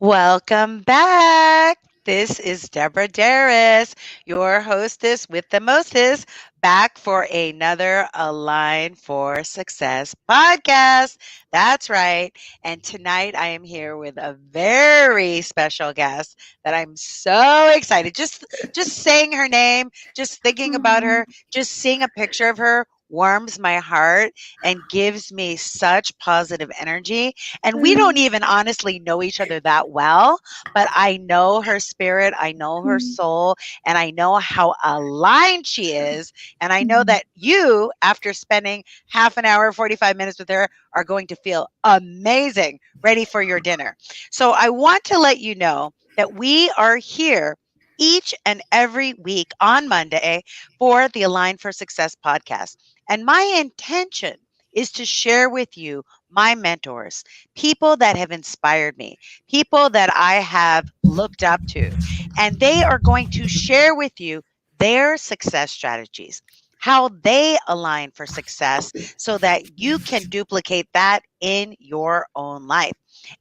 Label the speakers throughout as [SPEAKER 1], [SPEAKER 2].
[SPEAKER 1] Welcome back. This is Deborah Deras, your hostess with the mostest, back for another Align for Success podcast. That's right. And tonight I am here with a very special guest that I'm so excited. Just saying her name, just thinking about
[SPEAKER 2] Mhm.
[SPEAKER 1] her, just seeing a picture of her warms my heart and gives me such positive energy, and we don't
[SPEAKER 2] Mhm.
[SPEAKER 1] even honestly know each other that well, but I know her spirit, I know her
[SPEAKER 2] Mhm.
[SPEAKER 1] soul, and I know how aligned she is. And I know
[SPEAKER 2] Mhm.
[SPEAKER 1] that you, after spending half an hour, 45 minutes with her, are going to feel amazing, ready for your dinner. So I want to let you know that we are here each and every week on Monday for the Align for Success podcast. And my intention is to share with you my mentors, people that have inspired me, people that I have looked up to, and they are going to share with you their success strategies, how they align for success so that you can duplicate that in your own life.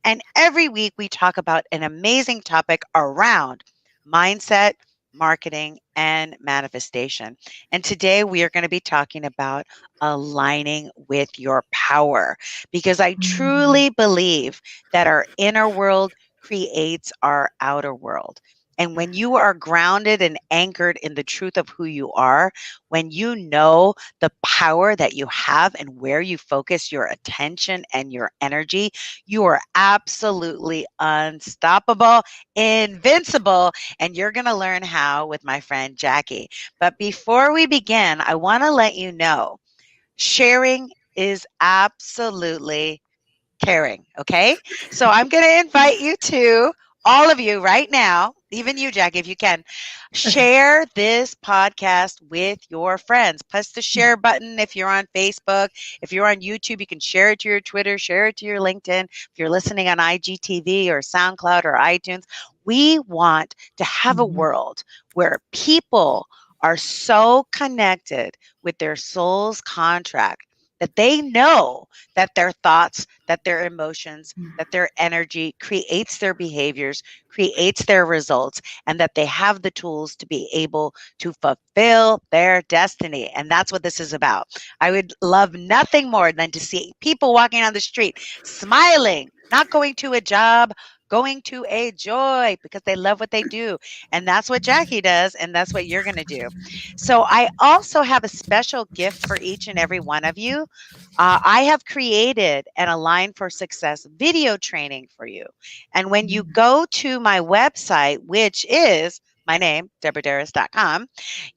[SPEAKER 1] And every week we talk about an amazing topic around mindset, marketing, and manifestation. And today we are going to be talking about aligning with your power, because I
[SPEAKER 2] Mhm.
[SPEAKER 1] truly believe that our inner world creates our outer world. And when you are grounded and anchored in the truth of who you are, when you know the power that you have and where you focus your attention and your energy, you are absolutely unstoppable, invincible, and you're going to learn how with my friend Jackie. But before we begin, I want to let you know sharing is absolutely caring. Okay. So I'm going to invite you to, all of you right now, even you, Jackie, if you can, share this podcast with your friends. Press the share button if you're on Facebook. If you're on YouTube, you can share it to your Twitter, share it to your LinkedIn. If you're listening on IGTV or SoundCloud or iTunes, we want to have a
[SPEAKER 2] Mhm.
[SPEAKER 1] world where people are so connected with their soul's contract that they know that their thoughts, that their emotions, that their energy creates their behaviors, creates their results, and that they have the tools to be able to fulfill their destiny. And that's what this is about. I would love nothing more than to see people walking on the street smiling, not going to a job, going to a joy because they love what they do. And that's what Jackie does, and that's what you're going to do. So I also have a special gift for each and every one of you. I have created an Align for Success video training for you. And when you go to my website, which is my name, deborahderas.com,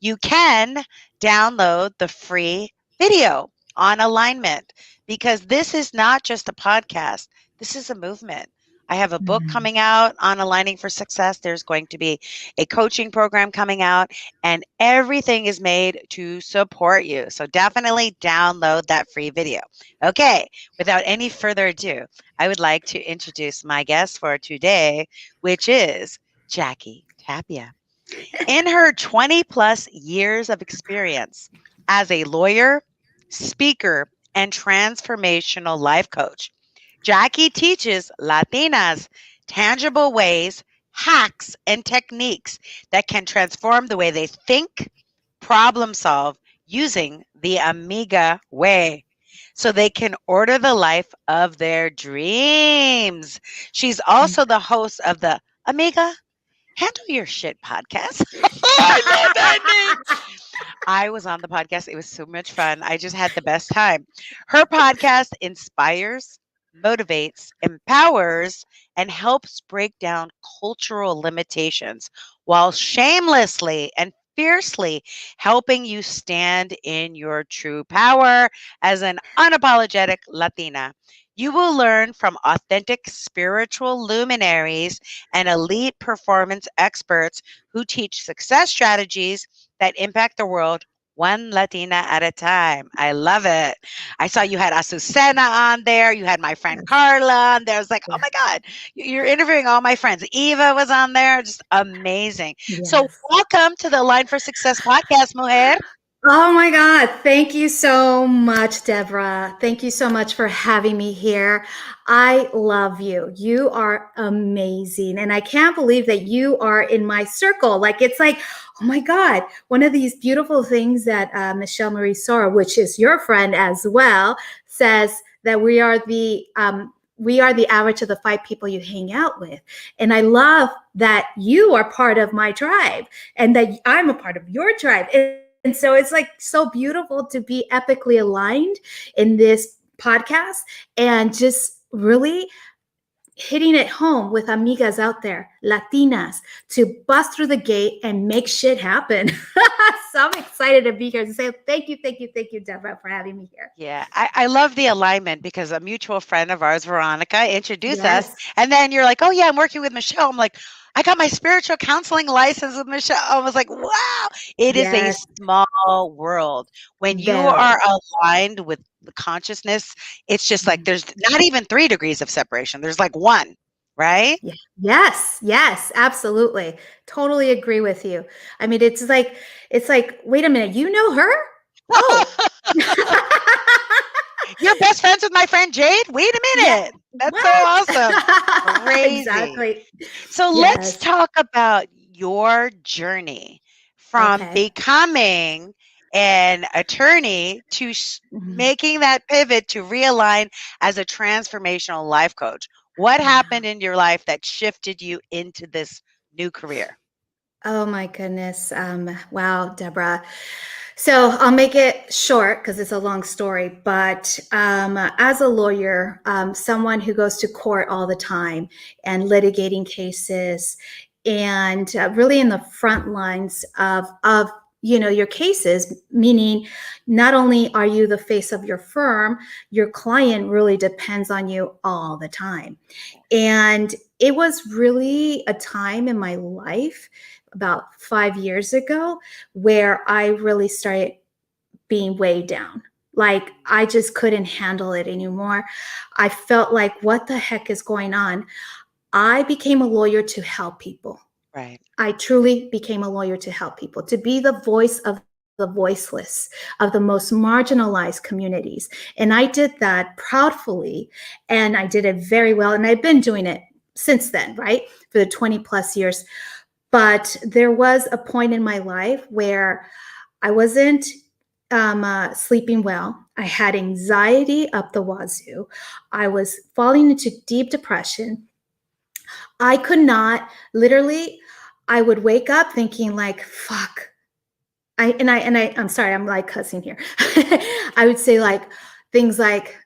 [SPEAKER 1] you can download the free video on alignment, because this is not just a podcast, this is a movement. I have a book
[SPEAKER 2] Mhm.
[SPEAKER 1] coming out on aligning for success. There's going to be a coaching program coming out, and everything is made to support you. So definitely download that free video. Okay, without any further ado, I would like to introduce my guest for today, which is Jackie Tapia. In her 20 plus years of experience as a lawyer, speaker, and transformational life coach, Jackie teaches Latinas tangible ways, hacks, and techniques that can transform the way they think, problem solve using the Amiga way so they can order the life of their dreams. She's also the host of the Amiga Handle Your Shit podcast. I love that name. I was on the podcast. It was so much fun. I just had the best time. Her podcast inspires, motivates, empowers, and helps break down cultural limitations while shamelessly and fiercely helping you stand in your true power as an unapologetic Latina. You will learn from authentic spiritual luminaries and elite performance experts who teach success strategies that impact the world one Latina at a time. I love it. I saw you had Azucena on there. You had my friend
[SPEAKER 2] Yes.
[SPEAKER 1] Carla on there. I was like, oh
[SPEAKER 2] Yeah.
[SPEAKER 1] my God, you're interviewing all my friends. Eva was on there. Just amazing. So,
[SPEAKER 2] Yes.
[SPEAKER 1] welcome to the Line for Success podcast, Mujer.
[SPEAKER 2] Oh my God. Thank you so much, Deborah. Thank you so much for having me here. I love you. You are amazing. And I can't believe that you are in my circle. Like, it's like, oh my God, one of these beautiful things that Michelle Marie Sora, which is your friend as well, says that we are the average of the 5 people you hang out with. And I love that you are part of my tribe and that I'm a part of your tribe. And so it's like so beautiful to be epically aligned in this podcast and just really hitting it home with amigas out there, Latinas, to bust through the gate and make shit happen. So I'm excited to be here to say thank you, Deborah, for having me here.
[SPEAKER 1] Yeah, I love the alignment because a mutual friend of ours, Veronica, introduced us.
[SPEAKER 2] Yes,
[SPEAKER 1] And then you're like, oh, yeah, I'm working with Michelle. I'm like, I got my spiritual counseling license with Michelle. I was like, wow, it is a
[SPEAKER 2] yes,
[SPEAKER 1] small world. When you
[SPEAKER 2] very.
[SPEAKER 1] are aligned with the consciousness, it's just like
[SPEAKER 2] Mhm.
[SPEAKER 1] there's not even 3 degrees of separation, there's like one, right?
[SPEAKER 2] Yeah. Yes, absolutely. Totally agree with you. I mean, it's like, wait a minute, you know her? Oh.
[SPEAKER 1] You're best friends with my friend Jade? Wait a
[SPEAKER 2] Yeah.
[SPEAKER 1] minute. That's so
[SPEAKER 2] What?
[SPEAKER 1] awesome. Crazy.
[SPEAKER 2] Exactly.
[SPEAKER 1] So let's
[SPEAKER 2] Yes.
[SPEAKER 1] talk about your journey from
[SPEAKER 2] Okay.
[SPEAKER 1] becoming an attorney to
[SPEAKER 2] Mhm.
[SPEAKER 1] making that pivot to realign as a transformational life coach. What
[SPEAKER 2] Yeah.
[SPEAKER 1] happened in your life that shifted you into this new career?
[SPEAKER 2] Oh my goodness. Wow, Deborah. So I'll make it short because it's a long story. But as a lawyer, someone who goes to court all the time and litigating cases, and really in the front lines of your cases, meaning not only are you the face of your firm, your client really depends on you all the time. And it was really a time in my life about 5 years ago where I really started being weighed down. Like I just couldn't handle it anymore. I felt like, what the heck is going on? I became a lawyer to help people.
[SPEAKER 1] Right,
[SPEAKER 2] I truly became a lawyer to help people, to be the voice of the voiceless, of the most marginalized communities. And I did that proudly, and I did it very well. And I've been doing it since then, right? For the 20 plus years. But there was a point in my life where I wasn't sleeping well. I had anxiety up the wazoo. I was falling into deep depression. I could not literally, I would wake up thinking like, fuck. I'm sorry, I'm like cussing here. I would say like things like,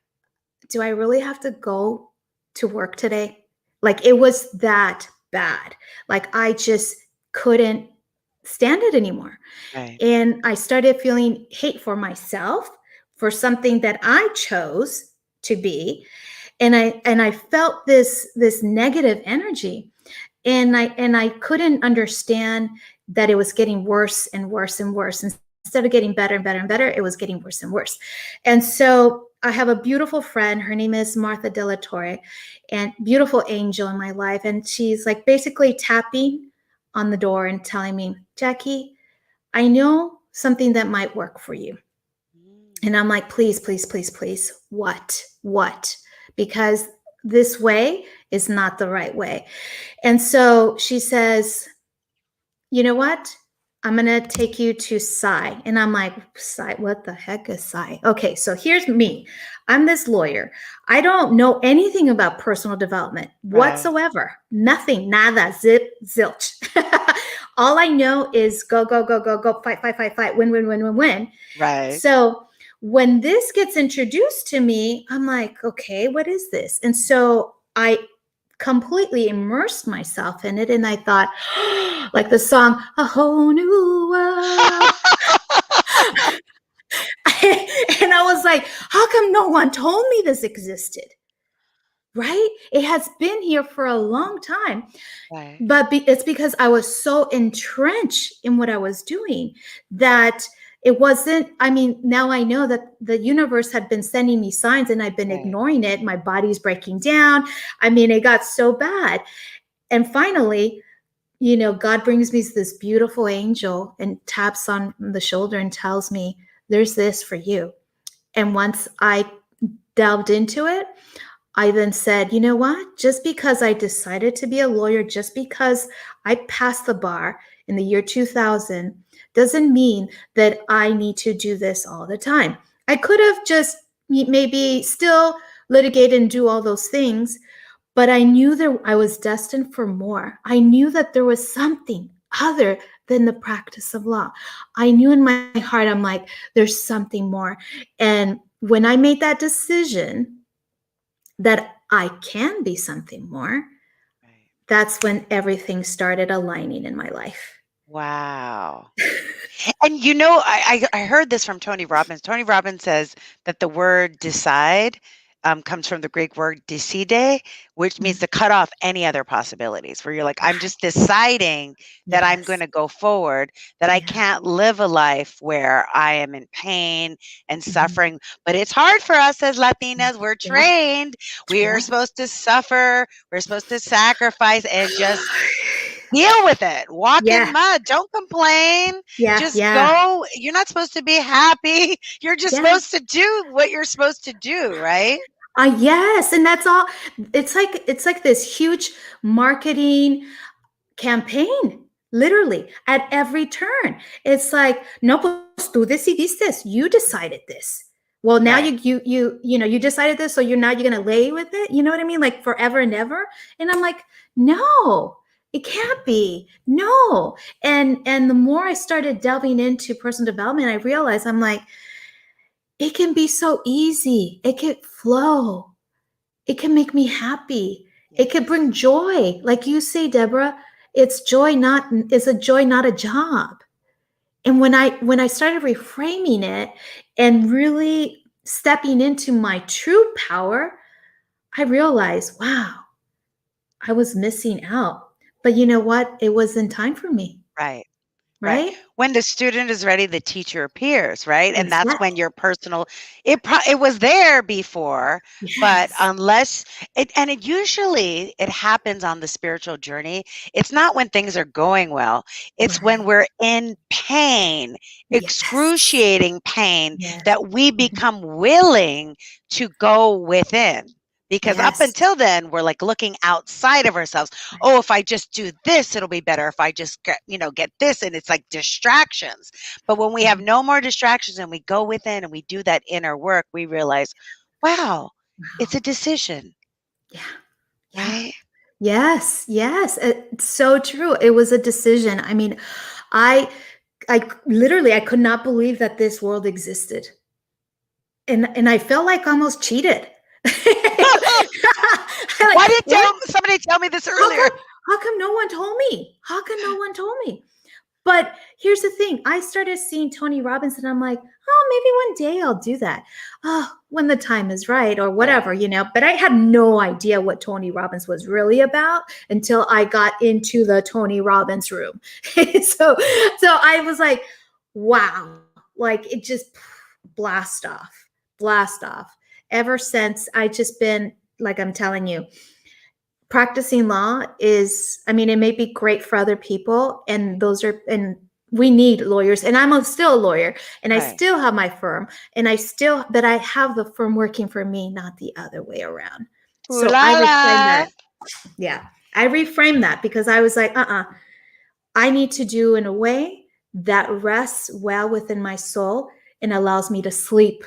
[SPEAKER 2] do I really have to go to work today? Like it was that bad. Like I just couldn't stand it anymore.
[SPEAKER 1] right,
[SPEAKER 2] And I started feeling hate for myself for something that I chose to be. And I felt this negative energy, and I couldn't understand that it was getting worse and worse and worse. Instead of getting better and better and better, it was getting worse and worse. And so I have a beautiful friend. Her name is Martha De La Torre, and beautiful angel in my life. And she's like basically tapping on the door and telling me, Jackie, I know something that might work for you.
[SPEAKER 1] mm,
[SPEAKER 2] And I'm like, please, please, please, please, what? What? Because this way is not the right way. And so she says, you know what? I'm going to take you to Psy. And I'm like, Psy, what the heck is Psy? Okay, so here's me. I'm this lawyer. I don't know anything about personal development
[SPEAKER 1] right,
[SPEAKER 2] whatsoever. Nothing, nada, zip, zilch. All I know is go, go, go, go, go, fight, fight, fight, fight, win, win, win, win, win.
[SPEAKER 1] right.
[SPEAKER 2] So when this gets introduced to me, I'm like, okay, what is this? And so I completely immersed myself in it. And I thought, like the song, A Whole New World. And I was like, how come no one told me this existed? Right? It has been here for a long time.
[SPEAKER 1] Right,
[SPEAKER 2] But it's because I was so entrenched in what I was doing that it wasn't. I mean, now I know that the universe had been sending me signs and I've been
[SPEAKER 1] right.
[SPEAKER 2] ignoring it. My body's breaking down. I mean, it got so bad. And finally, God brings me this beautiful angel and taps on the shoulder and tells me, there's this for you. And once I delved into it, I then said, you know what? Just because I decided to be a lawyer, just because I passed the bar in the year 2000, doesn't mean that I need to do this all the time. I could have just maybe still litigate and do all those things, but I knew that I was destined for more. I knew that there was something other than the practice of law. I knew in my heart, I'm like, there's something more. And when I made that decision that I can be something more,
[SPEAKER 1] Right.
[SPEAKER 2] that's when everything started aligning in my life.
[SPEAKER 1] Wow. And I heard this from Tony Robbins. Tony Robbins says that the word decide comes from the Greek word decide, which means to cut off any other possibilities, where you're like, I'm just deciding that I'm going
[SPEAKER 2] Yes.
[SPEAKER 1] to go forward, that I
[SPEAKER 2] Yeah.
[SPEAKER 1] can't live a life where I am in pain and
[SPEAKER 2] Mhm.
[SPEAKER 1] suffering. But it's hard for us as Latinas. We're
[SPEAKER 2] Yeah.
[SPEAKER 1] trained. We are
[SPEAKER 2] Yeah.
[SPEAKER 1] supposed to suffer. We're supposed to sacrifice and just deal with it. Walk in
[SPEAKER 2] Yeah.
[SPEAKER 1] mud. Don't complain.
[SPEAKER 2] Yeah.
[SPEAKER 1] Just
[SPEAKER 2] Yeah.
[SPEAKER 1] go. You're not supposed to be happy. You're just
[SPEAKER 2] Yeah.
[SPEAKER 1] supposed to do what you're supposed to do, right?
[SPEAKER 2] Yes, and that's all. It's like this huge marketing campaign, literally at every turn. It's like, no, pues tú decidiste. You decided this. Well, now
[SPEAKER 1] Right.
[SPEAKER 2] you decided this, so you're gonna lay with it. You know what I mean? Like forever and ever. And I'm like, no, it can't be. No. And the more I started delving into personal development, I realized I'm like, it can be so easy. It can flow. It can make me happy. It can
[SPEAKER 1] Yes.
[SPEAKER 2] bring joy. Like you say, Deborah, it's a joy, not a job. And when I started reframing it and really stepping into my true power, I realized, wow, I was missing out. But you know what? It wasn't time for me,
[SPEAKER 1] Right. Right.
[SPEAKER 2] right?
[SPEAKER 1] When the student is ready, the teacher appears, right? And that's when
[SPEAKER 2] Exactly.
[SPEAKER 1] your personal it was there before, but
[SPEAKER 2] Yes.
[SPEAKER 1] unless it usually it happens on the spiritual journey. It's not when things are going well. It's when
[SPEAKER 2] Right.
[SPEAKER 1] we're in pain,
[SPEAKER 2] Yes.
[SPEAKER 1] excruciating pain,
[SPEAKER 2] Yes.
[SPEAKER 1] that we
[SPEAKER 2] Mhm.
[SPEAKER 1] become willing to go within. Because up
[SPEAKER 2] Yes.
[SPEAKER 1] until then, we're like looking outside of ourselves. Oh, if I just do this, it'll be better. If I just get this, and it's like distractions. But when we have
[SPEAKER 2] Mhm.
[SPEAKER 1] no more distractions and we go within and we do that inner work, we realize, wow, it's
[SPEAKER 2] Wow.
[SPEAKER 1] a decision,
[SPEAKER 2] Yeah. Yeah.
[SPEAKER 1] right?
[SPEAKER 2] Yes, yes, it's so true. It was a decision. I mean, I I could not believe that this world existed. And I felt like almost cheated.
[SPEAKER 1] Why
[SPEAKER 2] Like,
[SPEAKER 1] did
[SPEAKER 2] what?
[SPEAKER 1] somebody tell me this
[SPEAKER 2] How
[SPEAKER 1] earlier?
[SPEAKER 2] come how come no one told me? How come no one told me? But here's the thing. I started seeing Tony Robbins and I'm like, oh, maybe one day I'll do that. Oh, when the time is right or
[SPEAKER 1] Right.
[SPEAKER 2] whatever. But I had no idea what Tony Robbins was really about until I got into the Tony Robbins room. So I was like, wow, like it just blast off, blast off. Ever since I just been, like I'm telling you, practicing law is, I mean, it may be great for other people, and we need lawyers, and still a lawyer, and I
[SPEAKER 1] Right.
[SPEAKER 2] still have my firm, but I have the firm working for me, not the other way around.
[SPEAKER 1] Ooh
[SPEAKER 2] So
[SPEAKER 1] la
[SPEAKER 2] I reframe
[SPEAKER 1] la.
[SPEAKER 2] that. Yeah, I reframed that because I was like, I need to do in a way that rests well within my soul and allows me to sleep,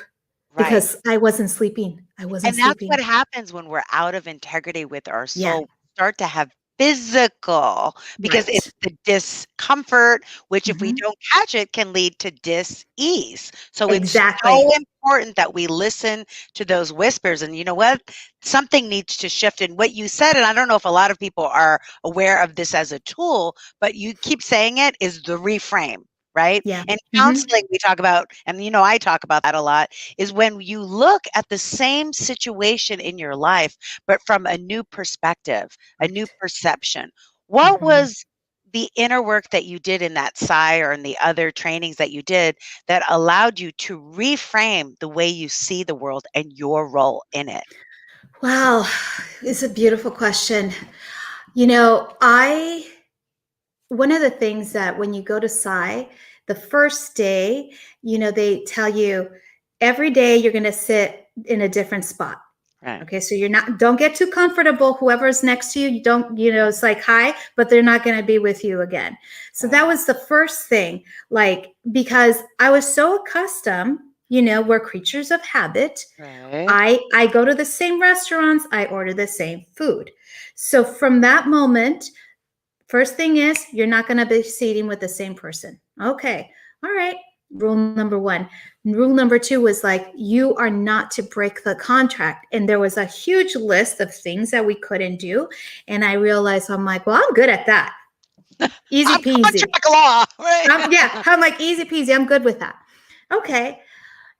[SPEAKER 1] Right.
[SPEAKER 2] because I wasn't sleeping. I wasn't
[SPEAKER 1] And that's
[SPEAKER 2] sleeping.
[SPEAKER 1] what happens when we're out of integrity with our
[SPEAKER 2] Yeah.
[SPEAKER 1] soul. We start to have physical, because it's
[SPEAKER 2] Right.
[SPEAKER 1] the discomfort, which if we
[SPEAKER 2] Mhm.
[SPEAKER 1] don't catch it can lead to dis-ease. So it's so
[SPEAKER 2] Exactly.
[SPEAKER 1] important that we listen to those whispers. And you know what? Something needs to shift. And what you said, and I don't know if a lot of people are aware of this as a tool, but you keep saying it, is the reframe. Right.
[SPEAKER 2] Yeah.
[SPEAKER 1] In
[SPEAKER 2] Mhm.
[SPEAKER 1] counseling, we talk about, and I talk about that a lot, is when you look at the same situation in your life, but from a new perspective, a new
[SPEAKER 2] Right.
[SPEAKER 1] perception. What
[SPEAKER 2] Mhm.
[SPEAKER 1] was the inner work that you did in that PSI or in the other trainings that you did that allowed you to reframe the way you see the world and your role in it?
[SPEAKER 2] Wow, it's a beautiful question. You know, I one of the things that when you go to Psy, the first day, they tell you every day you're going to sit in a different spot.
[SPEAKER 1] Right.
[SPEAKER 2] Okay, so don't get too comfortable. Whoever's next to you, you don't, it's like hi, but they're not going to be with you again. So that
[SPEAKER 1] Right.
[SPEAKER 2] was the first thing, like, because I was so accustomed, we're creatures of habit.
[SPEAKER 1] Right.
[SPEAKER 2] I go to the same restaurants, I order the same food. So from that moment, first thing is you're not going to be seating with the same person. Okay. All right. Rule number one. Rule number two was like, you are not to break the contract. And there was a huge list of things that we couldn't do. And I realized, I'm like, well, I'm good at that. Easy
[SPEAKER 1] I'm
[SPEAKER 2] peasy.
[SPEAKER 1] contract law. Right.
[SPEAKER 2] I'm like, easy peasy. I'm good with that. Okay.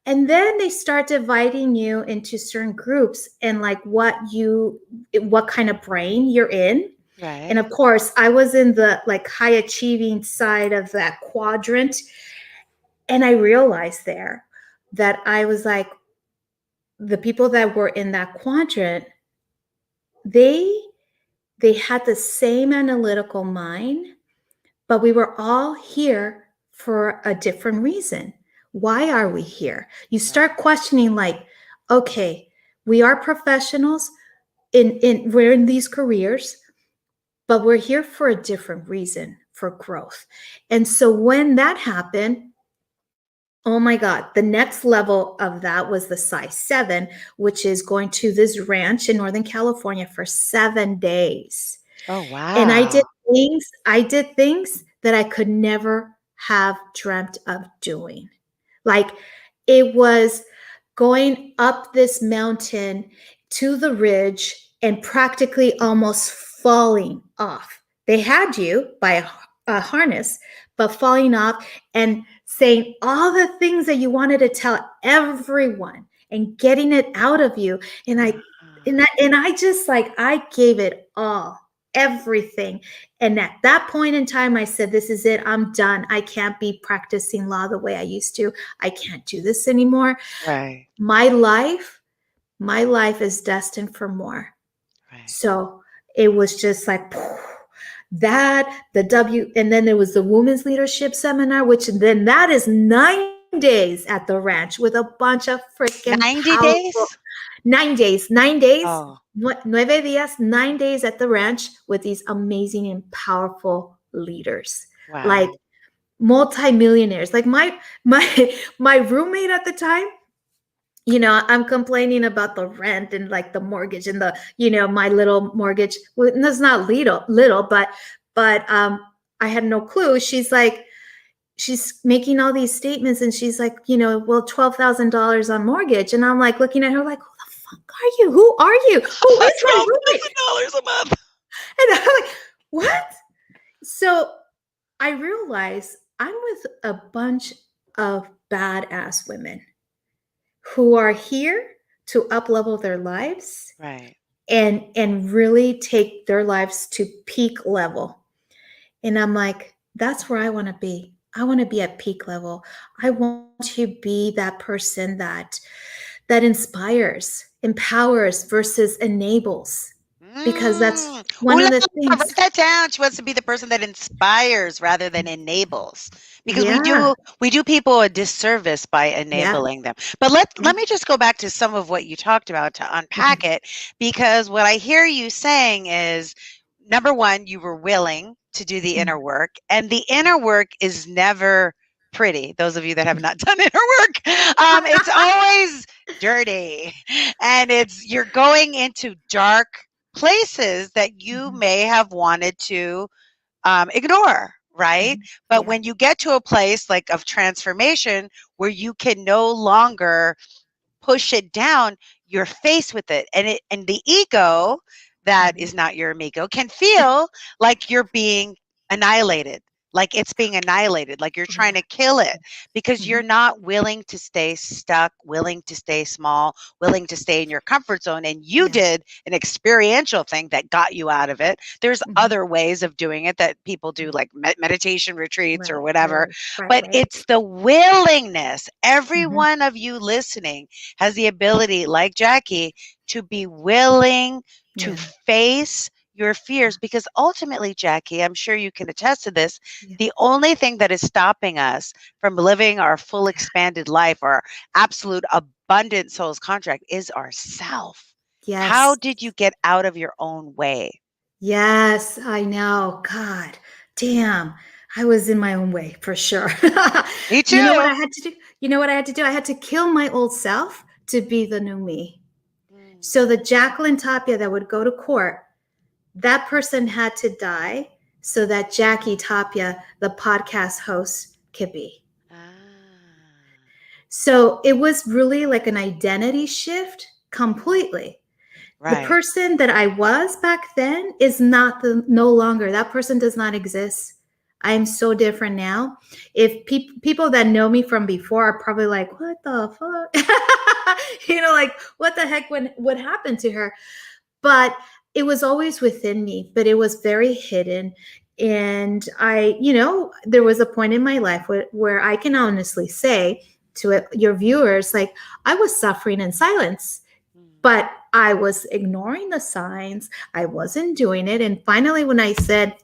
[SPEAKER 2] And then they start dividing you into certain groups and like what kind of brain you're in.
[SPEAKER 1] Right.
[SPEAKER 2] And of course, I was in the like high achieving side of that quadrant. And I realized there that I was like, the people that were in that quadrant, they had the same analytical mind, but we were all here for a different reason. Why are we here? You start questioning like, okay, we are professionals we're in these careers, but we're here for a different reason, for growth. And so when that happened, oh my God, the next level of that was the size 7, which is going to this ranch in Northern California for 7 days.
[SPEAKER 1] Oh,
[SPEAKER 2] And I did
[SPEAKER 1] wow.
[SPEAKER 2] things that I could never have dreamt of doing. Like it was going up this mountain to the ridge and practically almost falling off. They had you by a harness, but falling off and saying all the things that you wanted to tell everyone and getting it out of you. And I just like, I gave it all, everything. And at that point in time, I said, this is it. I'm done. I can't be practicing law the way I used to. I can't do this anymore.
[SPEAKER 1] Right.
[SPEAKER 2] My life is destined for more.
[SPEAKER 1] Right.
[SPEAKER 2] So it was just like and then there was the women's leadership seminar, which then that is 9 days at the ranch with a bunch of freaking
[SPEAKER 1] 90
[SPEAKER 2] powerful
[SPEAKER 1] days?
[SPEAKER 2] 9 days,
[SPEAKER 1] Oh,
[SPEAKER 2] 9 días, 9 days at the ranch with these amazing and powerful leaders, like
[SPEAKER 1] wow.
[SPEAKER 2] multimillionaires. Like my roommate at the time, I'm complaining about the rent and like the mortgage and my little mortgage. Well, that's not little, but I had no clue. She's making all these statements and she's like, well, $12,000 on mortgage. And I'm like looking at her like, who the fuck are you? Who are you? Who is my roommate?
[SPEAKER 1] $12,000 a month.
[SPEAKER 2] And I'm like, what? So I realized I'm with a bunch of badass women who are here to up-level their lives
[SPEAKER 1] Right.
[SPEAKER 2] and really take their lives to peak level. And I'm like, that's where I want to be. I want to be at peak level. I want to be that person that inspires, empowers versus enables. Because that's
[SPEAKER 1] Ooh
[SPEAKER 2] one
[SPEAKER 1] la
[SPEAKER 2] of the
[SPEAKER 1] la,
[SPEAKER 2] things.
[SPEAKER 1] write that down. She wants to be the person that inspires rather than enables. Because
[SPEAKER 2] Yeah.
[SPEAKER 1] we do people a disservice by
[SPEAKER 2] Yeah.
[SPEAKER 1] enabling them. But let me just go back to some of what you talked about to unpack it, because what I hear you saying is, number one, you were willing to do the inner work, and the inner work is never pretty. Those of you that have not done inner work, it's always dirty, and you're going into dark places that you may have wanted to ignore, right? But
[SPEAKER 2] Yeah.
[SPEAKER 1] when you get to a place like of transformation where you can no longer push it down, you're faced with it, and the ego that is not your amigo can feel like you're being annihilated, like it's being annihilated, like you're trying to kill it, because you're not willing to stay stuck, willing to stay small, willing to stay in your comfort zone. And you
[SPEAKER 2] Yeah.
[SPEAKER 1] did an experiential thing that got you out of it. There's
[SPEAKER 2] Mhm.
[SPEAKER 1] other ways of doing it that people do, like meditation retreats or
[SPEAKER 2] Right.
[SPEAKER 1] whatever, but
[SPEAKER 2] Right.
[SPEAKER 1] it's the willingness. Every
[SPEAKER 2] Mhm.
[SPEAKER 1] one of you listening has the ability, like Jackie, to be willing to
[SPEAKER 2] Yeah.
[SPEAKER 1] face your fears, because ultimately, Jackie, I'm sure you can attest to this,
[SPEAKER 2] Yeah.
[SPEAKER 1] the only thing that is stopping us from living our full expanded life, our absolute abundant soul's contract, is ourself. How
[SPEAKER 2] Yes.
[SPEAKER 1] did you get out of your own way?
[SPEAKER 2] Yes, I know. God damn. I was in my own way for sure.
[SPEAKER 1] Me
[SPEAKER 2] You know what I
[SPEAKER 1] too.
[SPEAKER 2] had to do? You know what I had to do? I had to kill my old self to be the new me.
[SPEAKER 1] Mm.
[SPEAKER 2] So the Jacqueline Tapia that would go to court, that person had to die so that Jackie Tapia, the podcast host, could be.
[SPEAKER 1] Ah,
[SPEAKER 2] So it was really like an identity shift
[SPEAKER 1] mm,
[SPEAKER 2] completely. The
[SPEAKER 1] right.
[SPEAKER 2] person that I was back then is not the no longer. That person does not exist. I am so different now. If people that know me from before are probably like, "What the fuck?" Like what the heck what happened to her? But it was always within me, but it was very hidden. And there was a point in my life where I can honestly say to your viewers, like, I was suffering in silence,
[SPEAKER 1] Mm,
[SPEAKER 2] but I was ignoring the signs. I wasn't doing it. And finally, when I said,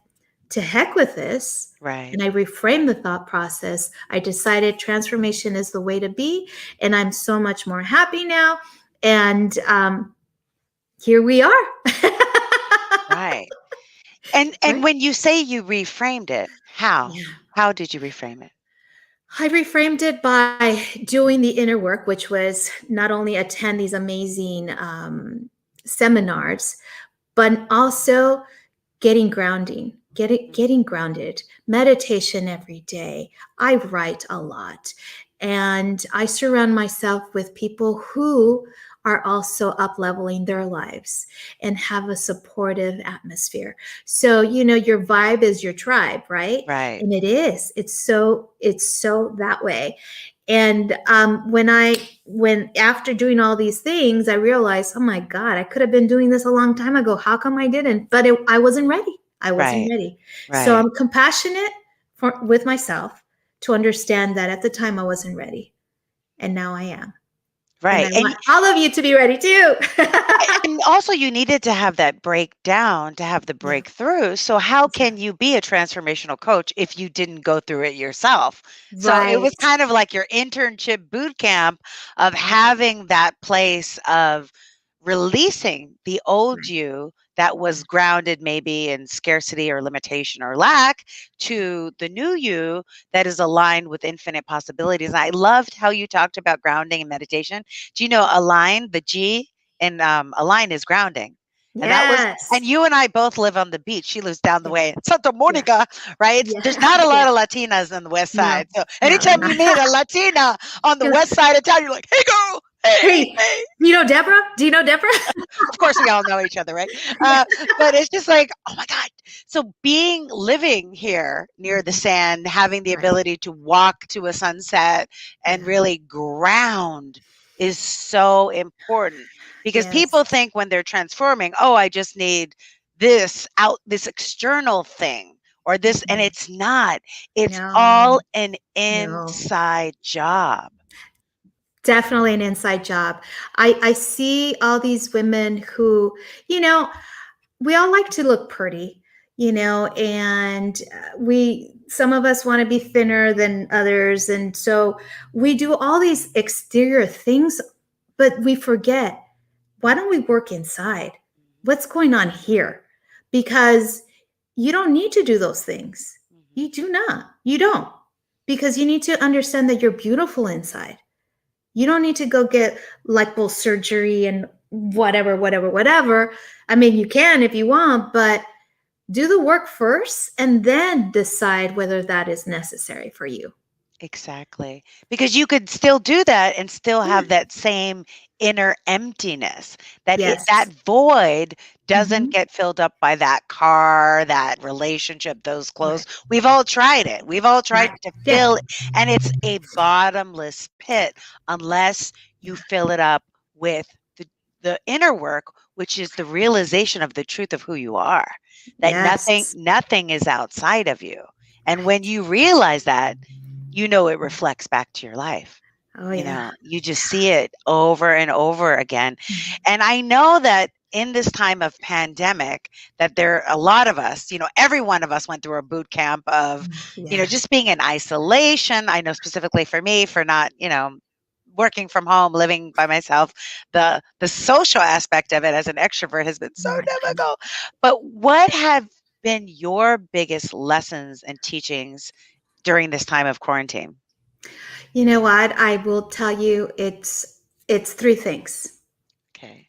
[SPEAKER 2] to heck with this,
[SPEAKER 1] right.
[SPEAKER 2] and I reframed the thought process, I decided transformation is the way to be. And I'm so much more happy now. And here we are.
[SPEAKER 1] Right. And
[SPEAKER 2] Right.
[SPEAKER 1] when you say you reframed it, how?
[SPEAKER 2] Yeah.
[SPEAKER 1] How did you reframe it?
[SPEAKER 2] I reframed it by doing the inner work, which was not only attend these amazing seminars, but also getting grounded, meditation every day. I write a lot, and I surround myself with people who are also up leveling their lives and have a supportive atmosphere. So your vibe is your tribe, right?
[SPEAKER 1] Right.
[SPEAKER 2] And it's so that way. And when after doing all these things, I realized, oh my God, I could have been doing this a long time ago. How come I didn't? But I wasn't ready. I wasn't
[SPEAKER 1] Right.
[SPEAKER 2] ready. So
[SPEAKER 1] Right.
[SPEAKER 2] I'm compassionate with myself to understand that at the time I wasn't ready, and now I am. And I
[SPEAKER 1] Right.
[SPEAKER 2] want all of you to be ready too.
[SPEAKER 1] And also you needed to have that breakdown to have the
[SPEAKER 2] Yeah,
[SPEAKER 1] breakthrough. So how can
[SPEAKER 2] exactly.
[SPEAKER 1] you be a transformational coach if you didn't go through it yourself? So it was
[SPEAKER 2] Right.
[SPEAKER 1] kind of like your internship boot camp of
[SPEAKER 2] Right.
[SPEAKER 1] having that place of releasing the old
[SPEAKER 2] Right.
[SPEAKER 1] you that
[SPEAKER 2] Yeah.
[SPEAKER 1] was grounded maybe in scarcity or limitation or lack to the new you that is aligned with infinite possibilities. And I loved how you talked about grounding and meditation. Do you know align, the G and align is grounding. And that was,
[SPEAKER 2] Yes.
[SPEAKER 1] and you and I both live on the beach. She lives down the
[SPEAKER 2] Yeah.
[SPEAKER 1] way in Santa
[SPEAKER 2] Yeah.
[SPEAKER 1] Monica, right?
[SPEAKER 2] Yeah.
[SPEAKER 1] There's not a
[SPEAKER 2] Yeah.
[SPEAKER 1] lot of Latinas on the west
[SPEAKER 2] No.
[SPEAKER 1] side. So
[SPEAKER 2] No.
[SPEAKER 1] anytime
[SPEAKER 2] No.
[SPEAKER 1] you meet a Latina on the west side of town, you're like, hey girl, hey,
[SPEAKER 2] Hey,
[SPEAKER 1] hey.
[SPEAKER 2] do you know Deborah? Do you know Deborah?
[SPEAKER 1] Of course, we all know each other, right?
[SPEAKER 2] Yeah.
[SPEAKER 1] But it's just like, oh my God. So living here near the
[SPEAKER 2] Mhm.
[SPEAKER 1] sand, having the
[SPEAKER 2] Right.
[SPEAKER 1] ability to walk to a sunset and
[SPEAKER 2] Yeah.
[SPEAKER 1] really ground is so important because
[SPEAKER 2] Yes.
[SPEAKER 1] people think when they're transforming, oh, I just need this external thing or this, and
[SPEAKER 2] Mhm.
[SPEAKER 1] it's not. It's
[SPEAKER 2] No.
[SPEAKER 1] all an
[SPEAKER 2] No.
[SPEAKER 1] inside job.
[SPEAKER 2] Definitely an inside job. I see all these women who, you know, we all like to look pretty, and we some of us want to be thinner than others, and so we do all these exterior things, but we forget, why don't we work inside?
[SPEAKER 1] Mhm,
[SPEAKER 2] What's going on here? Because you don't need to do those things.
[SPEAKER 1] mhm,
[SPEAKER 2] You do not. You don't. Because you need to understand that you're beautiful inside. You don't need to go get lipo surgery and whatever, whatever, whatever. I mean, you can if you want, but do the work first and then decide whether that is necessary for you.
[SPEAKER 1] exactly. Because you could still do that and still
[SPEAKER 2] Yeah.
[SPEAKER 1] have that same inner emptiness. That
[SPEAKER 2] Yes.
[SPEAKER 1] void doesn't
[SPEAKER 2] Hmm.
[SPEAKER 1] get filled up by that car, that relationship, those clothes.
[SPEAKER 2] Right.
[SPEAKER 1] We've all tried it. We've all tried
[SPEAKER 2] Right.
[SPEAKER 1] to
[SPEAKER 2] Yeah.
[SPEAKER 1] fill it, and it's a bottomless pit unless you
[SPEAKER 2] Yeah.
[SPEAKER 1] fill it up with the inner work, which is the realization of the truth of who you are. That nothing
[SPEAKER 2] Yes.
[SPEAKER 1] nothing is outside of you. And when
[SPEAKER 2] Right.
[SPEAKER 1] you realize that, you know it reflects back to your life.
[SPEAKER 2] Oh, yeah.
[SPEAKER 1] You just see it over and over again.
[SPEAKER 2] Mhm.
[SPEAKER 1] And I know that in this time of pandemic that there a lot of us, every one of us went through a boot camp of,
[SPEAKER 2] Yeah.
[SPEAKER 1] just being in isolation. I know specifically for me, for not, working from home, living by myself, the social aspect of it as an extrovert has been so difficult. But what have been your biggest lessons and teachings during this time of quarantine?
[SPEAKER 2] You know what? I will tell you, it's three things,
[SPEAKER 1] Okay.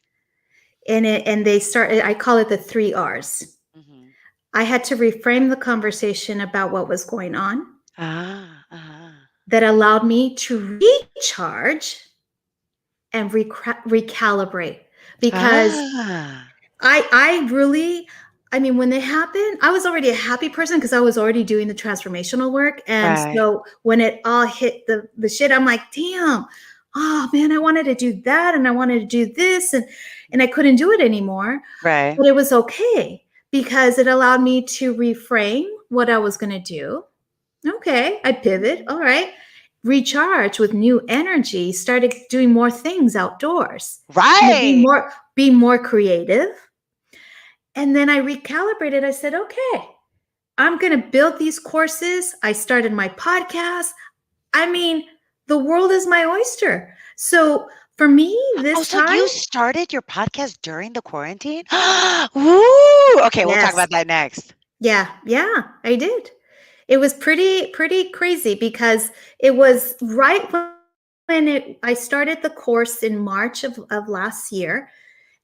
[SPEAKER 2] and they start. I call it the three R's.
[SPEAKER 1] Hmm.
[SPEAKER 2] I had to reframe the conversation about what was going on
[SPEAKER 1] Ah, uh-huh.
[SPEAKER 2] that allowed me to recharge and recalibrate, because
[SPEAKER 1] Ah,
[SPEAKER 2] I really, I mean, when they happened, I was already a happy person because I was already doing the transformational work. And
[SPEAKER 1] right,
[SPEAKER 2] so when it all hit the shit, I'm like, damn, oh man, I wanted to do that and I wanted to do this, and I couldn't do it anymore.
[SPEAKER 1] right.
[SPEAKER 2] But it was okay because it allowed me to reframe what I was going to do. Okay, I pivot. All right. Recharge with new energy, started doing more things outdoors.
[SPEAKER 1] Right.
[SPEAKER 2] Be more creative. And then I recalibrated. I said, okay, I'm going to build these courses. I started my podcast. I mean, the world is my oyster. So for me,
[SPEAKER 1] Oh,
[SPEAKER 2] this
[SPEAKER 1] so
[SPEAKER 2] time,
[SPEAKER 1] you started your podcast during the quarantine? Woo! Okay, we'll talk
[SPEAKER 2] yes.
[SPEAKER 1] about that next.
[SPEAKER 2] Yeah, I did. It was pretty crazy because it was right when I started the course in March of last year,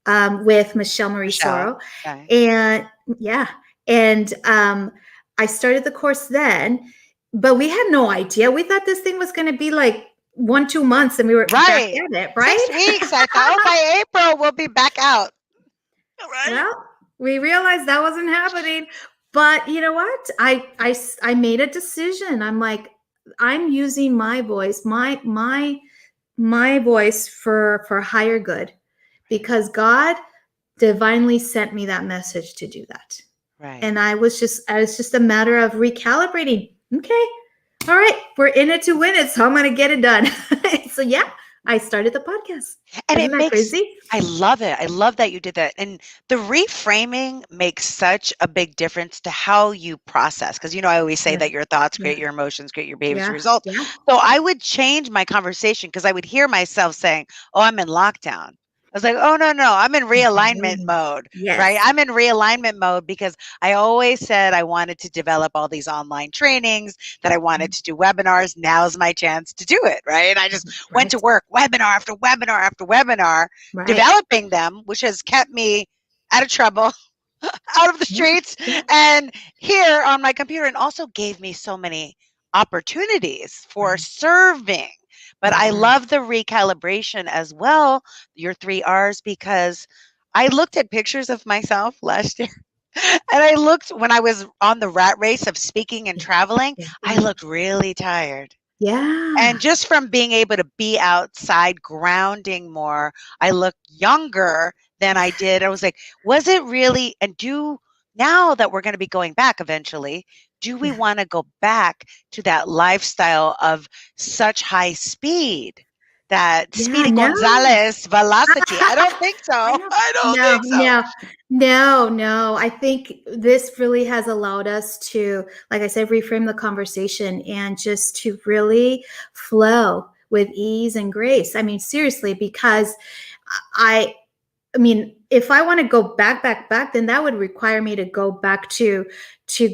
[SPEAKER 2] with Michelle Marie
[SPEAKER 1] Michelle.
[SPEAKER 2] Soro.
[SPEAKER 1] Okay.
[SPEAKER 2] And yeah, and I started the course then, but we had no idea. We thought this thing was going to be like 1-2 months and we were back
[SPEAKER 1] Right.
[SPEAKER 2] at it,
[SPEAKER 1] 6 weeks.
[SPEAKER 2] right?
[SPEAKER 1] I thought, oh, by April we'll be back out. Right.
[SPEAKER 2] Well, we realized that wasn't happening. But you know what? I made a decision. I'm like, I'm using my voice, my voice for higher good, because God divinely sent me that message to do that.
[SPEAKER 1] Right.
[SPEAKER 2] And I was just a matter of recalibrating. Okay. All right, we're in it to win it, so I'm going to get it done. So yeah, I started the podcast.
[SPEAKER 1] And
[SPEAKER 2] Isn't
[SPEAKER 1] it
[SPEAKER 2] that
[SPEAKER 1] makes
[SPEAKER 2] crazy?
[SPEAKER 1] I love it. I love that you did that. And the reframing makes such a big difference to how you process. Because, I always say
[SPEAKER 2] Yeah.
[SPEAKER 1] that your thoughts
[SPEAKER 2] Yeah.
[SPEAKER 1] create your emotions, create your behaviors, your
[SPEAKER 2] Yeah.
[SPEAKER 1] results.
[SPEAKER 2] Yeah.
[SPEAKER 1] So I would change my conversation because I would hear myself saying, oh, I'm in lockdown. I was like, oh, no, no, I'm in realignment
[SPEAKER 2] Mhm.
[SPEAKER 1] mode, right?
[SPEAKER 2] Yes.
[SPEAKER 1] I'm in realignment mode because I always said I wanted to develop all these online trainings, that I wanted to do webinars. Now's my chance to do it, right? And I just went to
[SPEAKER 2] Right.
[SPEAKER 1] work, webinar after webinar after webinar,
[SPEAKER 2] Right.
[SPEAKER 1] developing them, which has kept me out of trouble, out of the
[SPEAKER 2] Yeah.
[SPEAKER 1] streets,
[SPEAKER 2] Yeah.
[SPEAKER 1] and here on my computer, and also gave me so many opportunities for
[SPEAKER 2] Right.
[SPEAKER 1] serving. But I
[SPEAKER 2] Yeah.
[SPEAKER 1] love the recalibration as well, your three R's, because I looked at pictures of myself last year. And I looked when I was on the rat race of speaking and
[SPEAKER 2] Yeah.
[SPEAKER 1] traveling,
[SPEAKER 2] Yeah.
[SPEAKER 1] I
[SPEAKER 2] Yeah.
[SPEAKER 1] looked really tired. And
[SPEAKER 2] Yeah.
[SPEAKER 1] just from being able to be outside, grounding more, I look younger than I
[SPEAKER 2] Yeah.
[SPEAKER 1] did. I was like, was it really? And now that we're going to be going back eventually, do we
[SPEAKER 2] Yeah.
[SPEAKER 1] want to go back to that lifestyle of such high speed? That
[SPEAKER 2] Yeah.
[SPEAKER 1] Speedy
[SPEAKER 2] No.
[SPEAKER 1] Gonzalez velocity. I don't think so.
[SPEAKER 2] I know.
[SPEAKER 1] I don't
[SPEAKER 2] No,
[SPEAKER 1] think so.
[SPEAKER 2] no, no. I think this really has allowed us to, like I said, reframe the conversation and just to really flow with ease and grace. I mean, seriously, because I, I mean, if I want to go back, then that would require me to go back to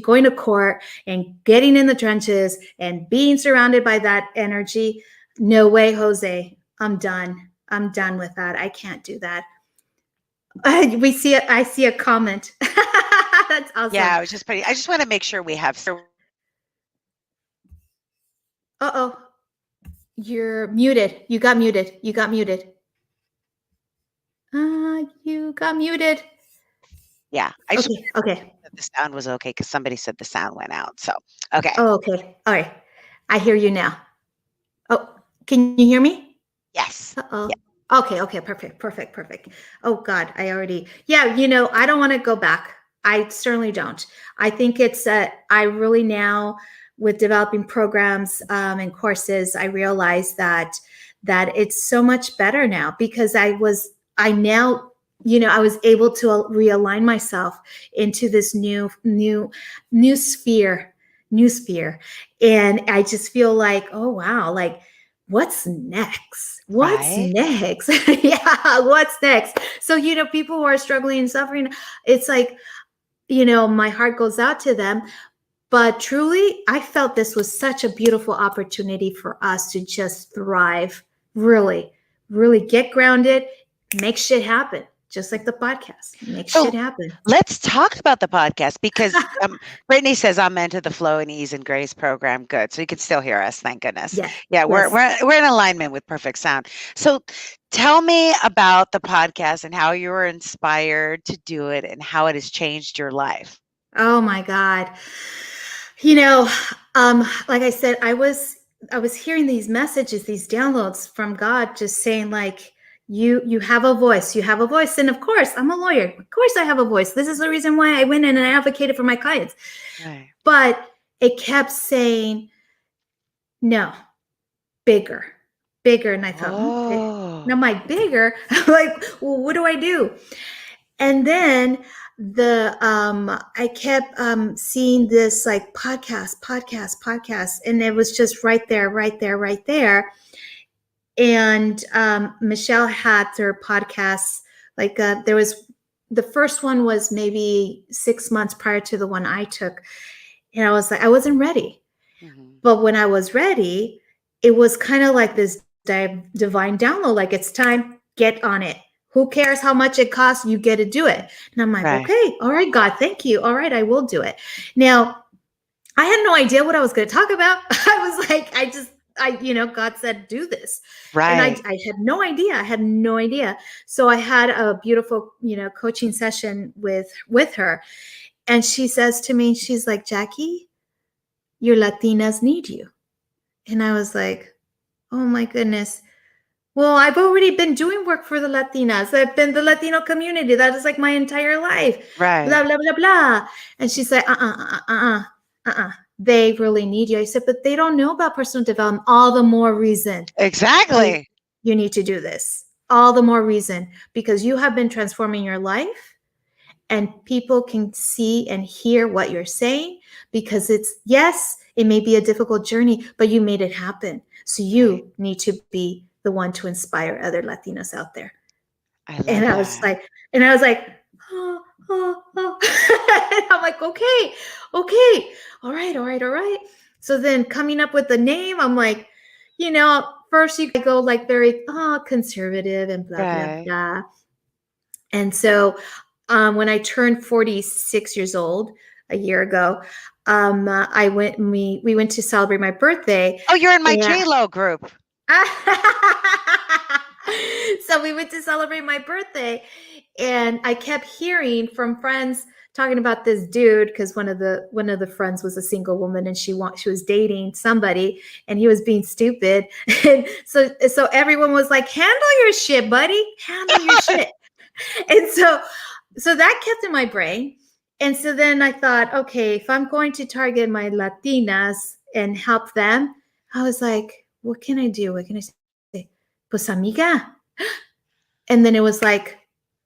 [SPEAKER 2] going to court and getting in the trenches and being surrounded by that energy. No way, Jose. I'm done. I'm done with that. I can't do that. We see it. I see a comment. That's
[SPEAKER 1] Yeah,
[SPEAKER 2] awesome.
[SPEAKER 1] I just want to make sure we have.
[SPEAKER 2] Uh-oh. You're muted. You got muted. You got muted. You got muted.
[SPEAKER 1] Yeah, I just
[SPEAKER 2] Okay. Okay.
[SPEAKER 1] that the sound was okay because somebody said the sound went out. So, okay.
[SPEAKER 2] Oh, okay. All right. I hear you now. Oh, can you hear me?
[SPEAKER 1] Yes.
[SPEAKER 2] Uh-oh.
[SPEAKER 1] Yeah.
[SPEAKER 2] Okay. Perfect. Oh God, yeah, I don't want to go back. I certainly don't. I think I really now, with developing programs and courses, I realize that it's so much better now because I now I was able to realign myself into this new sphere, new sphere. And I just feel like, oh, wow, like, what's next? What's
[SPEAKER 1] Right.
[SPEAKER 2] next? Yeah, what's next? So, people who are struggling and suffering, it's like, my heart goes out to them. But truly, I felt this was such a beautiful opportunity for us to just thrive, really, really get grounded, make shit happen, just like the podcast, make shit
[SPEAKER 1] So
[SPEAKER 2] happen.
[SPEAKER 1] let's talk about the podcast because Brittany says I'm into the Flow and Ease and Grace program. Good. So you can still hear us. Thank goodness.
[SPEAKER 2] Yeah,
[SPEAKER 1] Yeah, we're,
[SPEAKER 2] let's.
[SPEAKER 1] we're, we're in alignment with perfect sound. So tell me about the podcast and how you were inspired to do it and how it has changed your life.
[SPEAKER 2] Oh my God. You know, like I said, I was hearing these messages, these downloads from God, just saying like, you have a voice, you have a voice. And of course, I'm a lawyer. Of course I have a voice. This is the reason why I went in and I advocated for my clients.
[SPEAKER 1] Right.
[SPEAKER 2] But it kept saying, no, bigger, bigger. And I thought, now
[SPEAKER 1] Oh,
[SPEAKER 2] my bigger, like, well, what do I do? And then I kept seeing this like podcast, and it was just right there, right there, right there. And Michelle had her podcasts, like there was, the first one was maybe 6 months prior to the one I took, and I was like, I wasn't ready.
[SPEAKER 1] mhm.
[SPEAKER 2] But when I was ready, it was kind of like this divine download, like, it's time, get on it. Who cares how much it costs? You get to do it. And I'm like,
[SPEAKER 1] Right.
[SPEAKER 2] okay, all right, God, thank you. All right, I will do it. Now, I had no idea what I was going to talk about. I was like, God said, do this. And
[SPEAKER 1] Right.
[SPEAKER 2] I had no idea. I had no idea. So I had a beautiful, coaching session with her. And she says to me, she's like, Jackie, your Latinas need you. And I was like, oh my goodness. Well, I've already been doing work for the Latinas. I've been the Latino community. That is like my entire life.
[SPEAKER 1] Right.
[SPEAKER 2] Blah, blah, blah, blah. And she's like, They really need you. I said, but they don't know about personal development. All the more reason you,
[SPEAKER 1] Exactly.
[SPEAKER 2] you need to do this. All the more reason, because you have been transforming your life, and people can see and hear what you're saying, because yes, it may be a difficult journey, but you made it happen. So
[SPEAKER 1] Right.
[SPEAKER 2] you need to be the one to inspire other Latinos out there.
[SPEAKER 1] I
[SPEAKER 2] And
[SPEAKER 1] love
[SPEAKER 2] I was
[SPEAKER 1] that.
[SPEAKER 2] like, and I was like, oh, oh, oh. And I'm like, okay, all right, all right, all right. So then coming up with the name, I'm like, first you go like very conservative and blah, blah,
[SPEAKER 1] Right.
[SPEAKER 2] blah. And so when I turned 46 years old a year ago, we went to celebrate my birthday.
[SPEAKER 1] Oh, you're in my
[SPEAKER 2] And
[SPEAKER 1] J-Lo group.
[SPEAKER 2] so we went to celebrate my birthday, and I kept hearing from friends talking about this dude, because one of the friends was a single woman, and she was dating somebody, and he was being stupid. And so everyone was like, handle your shit, buddy, handle your shit. And so that kept in my brain. And so then I thought, okay, if I'm going to target my Latinas and help them, I was like, what can I do? What can I say? Pues amiga. And then it was like,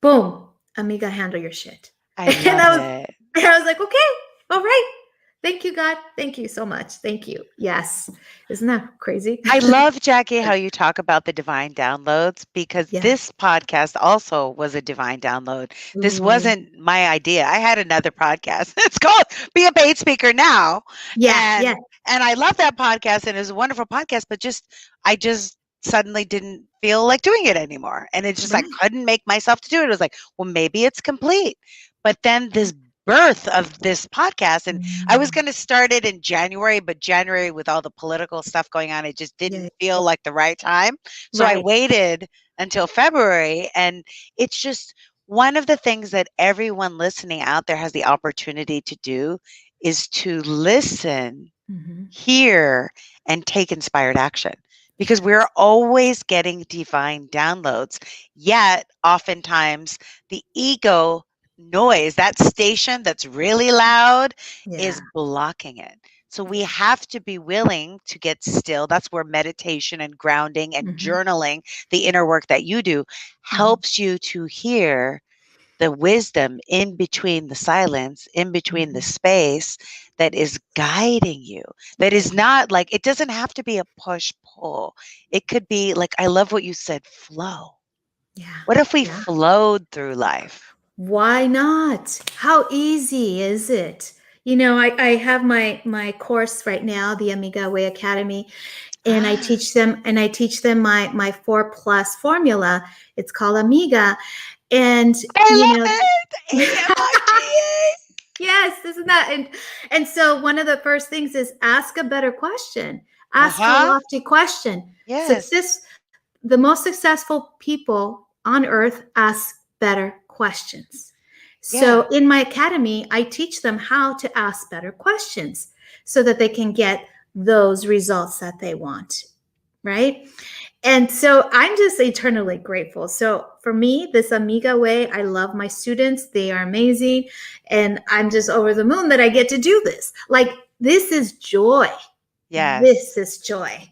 [SPEAKER 2] boom, amiga, handle your shit.
[SPEAKER 1] I
[SPEAKER 2] And
[SPEAKER 1] love
[SPEAKER 2] I was,
[SPEAKER 1] it.
[SPEAKER 2] and I was like, okay, all right. Thank you, God. Thank you so much. Thank you. Yes. Isn't that crazy?
[SPEAKER 1] I love, Jackie, how you talk about the divine downloads because
[SPEAKER 2] Yeah.
[SPEAKER 1] this podcast also was a divine download. This
[SPEAKER 2] Ooh.
[SPEAKER 1] wasn't my idea. I had another podcast. It's called Be a Paid Speaker Now.
[SPEAKER 2] Yeah. Yeah.
[SPEAKER 1] And I love that podcast and it was a wonderful podcast, but I just suddenly didn't feel like doing it anymore. And it's just I
[SPEAKER 2] Right.
[SPEAKER 1] couldn't make myself to do it. It was like, well, maybe it's complete. But then this birth of this podcast, and I was
[SPEAKER 2] Mm.
[SPEAKER 1] going to start it in January, but January with all the political stuff going on, it just
[SPEAKER 2] Yeah.
[SPEAKER 1] didn't feel like the right time. So I
[SPEAKER 2] Right.
[SPEAKER 1] waited until February, and it's just one of the things that everyone listening out there has the opportunity to do is to listen,
[SPEAKER 2] Mhm.
[SPEAKER 1] hear, and take inspired action. Because we're always getting divine downloads, yet oftentimes the ego noise, that station that's really loud,
[SPEAKER 2] Yeah.
[SPEAKER 1] is blocking it. So we have to be willing to get still. That's where meditation and grounding and
[SPEAKER 2] Mhm.
[SPEAKER 1] journaling, the inner work that you do,
[SPEAKER 2] Mhm.
[SPEAKER 1] helps you to hear the wisdom in between the silence, in between the
[SPEAKER 2] Mhm.
[SPEAKER 1] space that is guiding you. That is
[SPEAKER 2] Yeah.
[SPEAKER 1] not like, it doesn't have to be a push pull. It could be like, I love what you said, flow.
[SPEAKER 2] Yeah.
[SPEAKER 1] What if we
[SPEAKER 2] Yeah.
[SPEAKER 1] flowed through life?
[SPEAKER 2] Why not? How easy is it? I have my course right now, the Amiga Way Academy, and I
[SPEAKER 1] Ah,
[SPEAKER 2] teach them my 4+ formula. It's called Amiga. And
[SPEAKER 1] I
[SPEAKER 2] you
[SPEAKER 1] love
[SPEAKER 2] know
[SPEAKER 1] it. AMIGA.
[SPEAKER 2] yes, isn't that and so one of the first things is ask a better question. Ask a
[SPEAKER 1] Uh-huh.
[SPEAKER 2] lofty question.
[SPEAKER 1] Yes.
[SPEAKER 2] Success The most successful people on earth ask better questions.
[SPEAKER 1] Yeah.
[SPEAKER 2] So in my academy, I teach them how to ask better questions so that they can get those results that they want, right? And so I'm just eternally grateful. So for me, this Amiga way, I love my students. They are amazing. And I'm just over the moon that I get to do this. Like, this is joy. This
[SPEAKER 1] Yes.
[SPEAKER 2] is joy.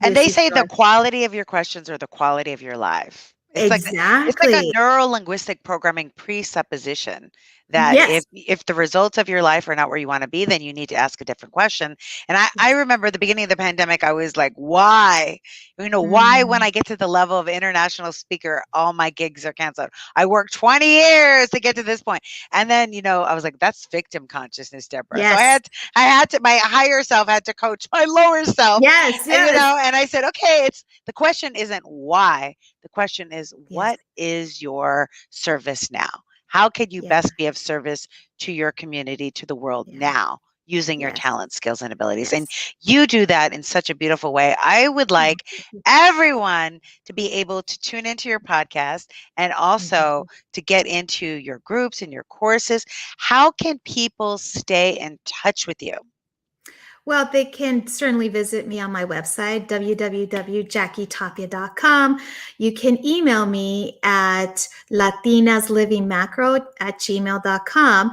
[SPEAKER 1] And
[SPEAKER 2] This
[SPEAKER 1] they
[SPEAKER 2] is
[SPEAKER 1] say the
[SPEAKER 2] joy.
[SPEAKER 1] quality of your questions are the quality of your life. It's like a
[SPEAKER 2] Exactly.
[SPEAKER 1] neuro linguistic programming presupposition that
[SPEAKER 2] Yes.
[SPEAKER 1] if the results of your life are not where you want to be, then you need to ask a different question. And I
[SPEAKER 2] Yes.
[SPEAKER 1] remember the beginning of the pandemic, I was like, why? Why when
[SPEAKER 2] Mm.
[SPEAKER 1] I get to the level of international speaker, all my gigs are canceled. I worked 20 years to get to this point. And then, I was like, that's victim consciousness, Deborah. So
[SPEAKER 2] Yes.
[SPEAKER 1] I had to, my higher self had to coach my lower self.
[SPEAKER 2] Yes.
[SPEAKER 1] And
[SPEAKER 2] Yes.
[SPEAKER 1] and I said, okay, it's the question isn't why. The question is,
[SPEAKER 2] Yes.
[SPEAKER 1] what is your service now? How could you
[SPEAKER 2] Yeah.
[SPEAKER 1] best be of service to your community, to the world
[SPEAKER 2] Yeah.
[SPEAKER 1] now, using your
[SPEAKER 2] Yes.
[SPEAKER 1] talent, skills, and abilities? And
[SPEAKER 2] Yes.
[SPEAKER 1] you do that in such a beautiful way. I would
[SPEAKER 2] Oh,
[SPEAKER 1] like
[SPEAKER 2] thank you.
[SPEAKER 1] everyone to be able to tune into your podcast and
[SPEAKER 2] Thank
[SPEAKER 1] also
[SPEAKER 2] you.
[SPEAKER 1] to get into your groups and your courses. How can people stay in touch with you?
[SPEAKER 2] Well, they can certainly visit me on my website, www.jackietapia.com. You can email me at latinaslivingmacro@gmail.com.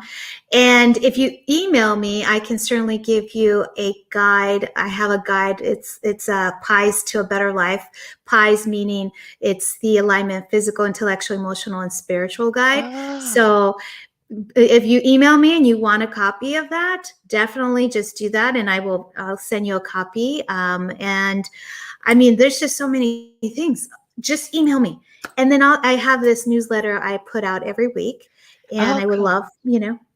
[SPEAKER 2] And if you email me, I can certainly give you a guide. I have a guide. It's Pies to a Better Life. Pies meaning it's the alignment, physical, intellectual, emotional, and spiritual guide.
[SPEAKER 1] Oh,
[SPEAKER 2] So if you email me and you want a copy of that, definitely just do that, and I'll send you a copy. And I mean, there's just so many things. Just email me, and then I have this newsletter I put out every week, and
[SPEAKER 1] oh,
[SPEAKER 2] I would
[SPEAKER 1] cool.
[SPEAKER 2] love,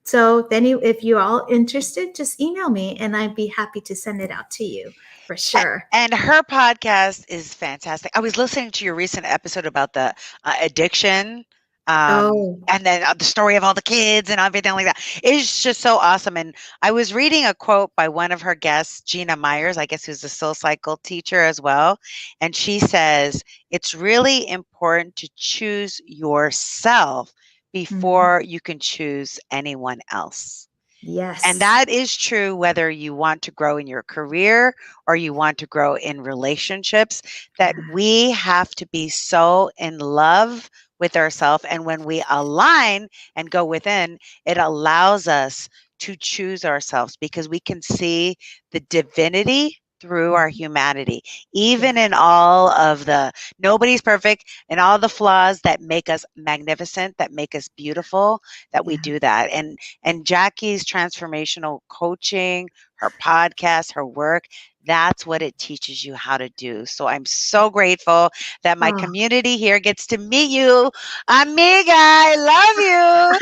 [SPEAKER 2] So then, if you're all interested, just email me, and I'd be happy to send it out to you for sure.
[SPEAKER 1] And her podcast is fantastic. I was listening to your recent episode about the addiction,
[SPEAKER 2] Oh,
[SPEAKER 1] and then the story of all the kids and everything like that. It's just so awesome. And I was reading a quote by one of her guests, Gina Myers, I guess, who's a soul cycle teacher as well. And she says, it's really important to choose yourself
[SPEAKER 2] mhm.
[SPEAKER 1] before you can choose anyone else. And
[SPEAKER 2] Yes.
[SPEAKER 1] that is true whether you want to grow in your career or you want to grow in relationships, that
[SPEAKER 2] Yeah.
[SPEAKER 1] we have to be so in love with ourselves. And when we align and go within, it allows us to choose ourselves because we can see the divinity through our
[SPEAKER 2] Mhm.
[SPEAKER 1] humanity,
[SPEAKER 2] Yeah.
[SPEAKER 1] even in all of the nobody's perfect and all the flaws that make us magnificent, that make us beautiful, that we
[SPEAKER 2] Yeah.
[SPEAKER 1] do that. And Jackie's transformational coaching, her podcast, her work, that's what it teaches you how to do. So I'm so grateful that my
[SPEAKER 2] Oh.
[SPEAKER 1] community here gets to meet you. Amiga, I love you.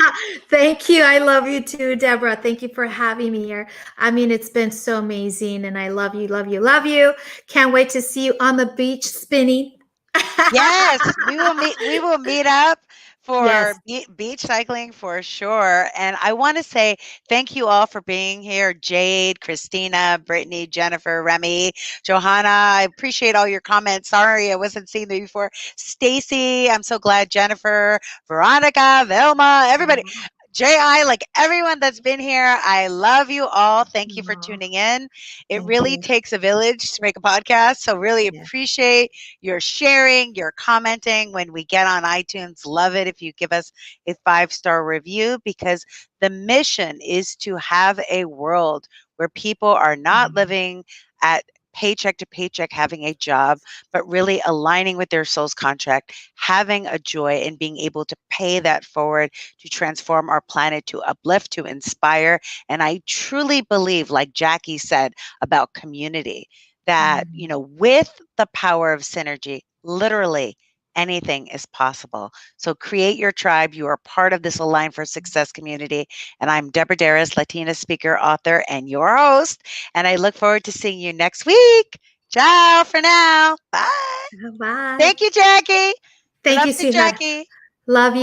[SPEAKER 2] Thank you. I love you too, Deborah. Thank you for having me here. I mean, it's been so amazing, and I love you, love you, love you. Can't wait to see you on the beach spinning.
[SPEAKER 1] Yes, we will meet up for
[SPEAKER 2] Yes.
[SPEAKER 1] beach cycling for sure. And I want to say thank you all for being here. Jade, Christina, Brittany, Jennifer, Remy, Johanna. I appreciate all your comments. Sorry I wasn't seeing them before. Stacy, I'm so glad. Jennifer, Veronica, Velma, everybody. JI, like everyone that's been here, I love you all. Thank you for
[SPEAKER 2] Oh,
[SPEAKER 1] tuning in. It
[SPEAKER 2] thank
[SPEAKER 1] really
[SPEAKER 2] you.
[SPEAKER 1] takes a village to make a podcast. So, really
[SPEAKER 2] Yeah.
[SPEAKER 1] appreciate your sharing, your commenting when we get on iTunes. Love it if you give us a 5-star review because the mission is to have a world where people are not
[SPEAKER 2] Mhm.
[SPEAKER 1] living at paycheck to paycheck having a job, but really aligning with their soul's contract, having a joy, and being able to pay that forward to transform our planet, to uplift, to inspire. And I truly believe, like Jackie said about community, that, with the power of synergy, literally anything is possible. So create your tribe. You are part of this Align for Success community. And I'm Deborah Deras, Latina speaker, author, and your host. And I look forward to seeing you next week. Ciao for now. Bye.
[SPEAKER 2] Bye.
[SPEAKER 1] Thank you, Jackie.
[SPEAKER 2] Thank
[SPEAKER 1] Love
[SPEAKER 2] you,
[SPEAKER 1] you,
[SPEAKER 2] sweetheart.
[SPEAKER 1] Jackie.
[SPEAKER 2] Love you.